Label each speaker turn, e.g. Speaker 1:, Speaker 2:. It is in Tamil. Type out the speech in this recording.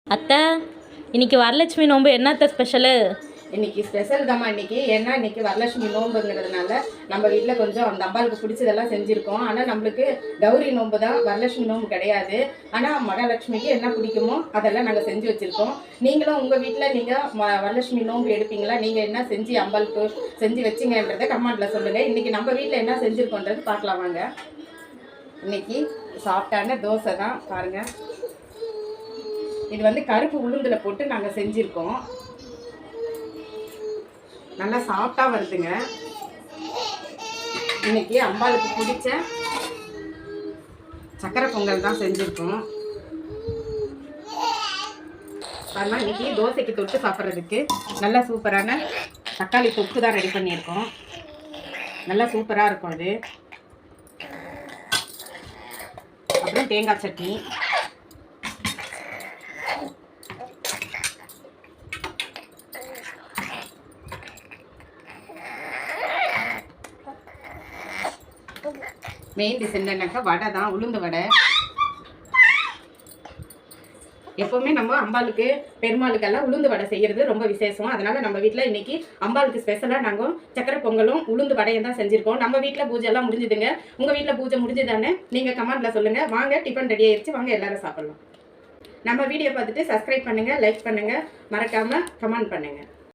Speaker 1: அத்தை, இன்னைக்கு வரலட்சுமி நோன்பு என்னத்த ஸ்பெஷலு?
Speaker 2: இன்னைக்கு ஸ்பெஷல் தாம்மா. ஏன்னா இன்னைக்கு வரலட்சுமி நோன்புங்கிறதுனால நம்ம வீட்டில் கொஞ்சம் அந்த அம்பாளுக்கு பிடிச்சதெல்லாம் செஞ்சுருக்கோம். ஆனால் நம்மளுக்கு கௌரி நோன்பு தான், வரலட்சுமி நோன்பு கிடையாது. ஆனால் மகாலட்சுமிக்கு என்ன பிடிக்குமோ அதெல்லாம் நாங்கள் செஞ்சு வச்சுருக்கோம். நீங்களும் உங்கள் வீட்டில் நீங்கள் வரலட்சுமி நோன்பு எடுப்பீங்களா? நீங்கள் என்ன செஞ்சு அம்பாளுக்கு செஞ்சு வச்சிங்கன்றதை கமெண்ட்டில் சொல்லுங்கள். இன்றைக்கி நம்ம வீட்டில் என்ன செஞ்சுருக்கோன்றது பார்க்கலாம் வாங்க. இன்னைக்கு சாஃப்டான தோசை தான் பாருங்கள். இது வந்து கருப்பு உளுந்தில் போட்டு நாங்கள் செஞ்சுருக்கோம். நல்லா சாஃப்டாக வருதுங்க. இன்னைக்கு அம்பாளுக்கு பிடிச்ச சக்கரை பொங்கல் தான் செஞ்சுருக்கோம். பாருங்கள், இன்னைக்கு தோசைக்கு தொட்டு சாப்பிட்றதுக்கு நல்லா சூப்பரான தக்காளி தொக்கு தான் ரெடி பண்ணியிருக்கோம். நல்லா சூப்பராக இருக்கும் அது. அப்புறம் தேங்காய் சட்னி, மெயின் டிஷ் என்னன்னாக்கா வடை தான், உளுந்து வடை. எப்போவுமே நம்ம அம்பாளுக்கு பெருமாளுக்கெல்லாம் உளுந்து வடை செய்கிறது ரொம்ப விசேஷம். அதனால் நம்ம வீட்டில் இன்றைக்கி அம்பாளுக்கு ஸ்பெஷலாக நாங்கள் சக்கரை பொங்கலும் உளுந்து வடையும் தான் செஞ்சுருக்கோம். நம்ம வீட்டில் பூஜைலாம் முடிஞ்சுதுங்க. உங்கள் வீட்டில் பூஜை முடிஞ்சுதானே நீங்கள் கமெண்ட்டில் சொல்லுங்கள். வாங்க, டிஃபன் ரெடி ஆயிடுச்சு, வாங்க எல்லோரும் சாப்பிட்லாம். நம்ம வீடியோ பார்த்துட்டு சப்ஸ்கிரைப் பண்ணுங்கள், லைக் பண்ணுங்கள், மறக்காமல் கமெண்ட் பண்ணுங்கள்.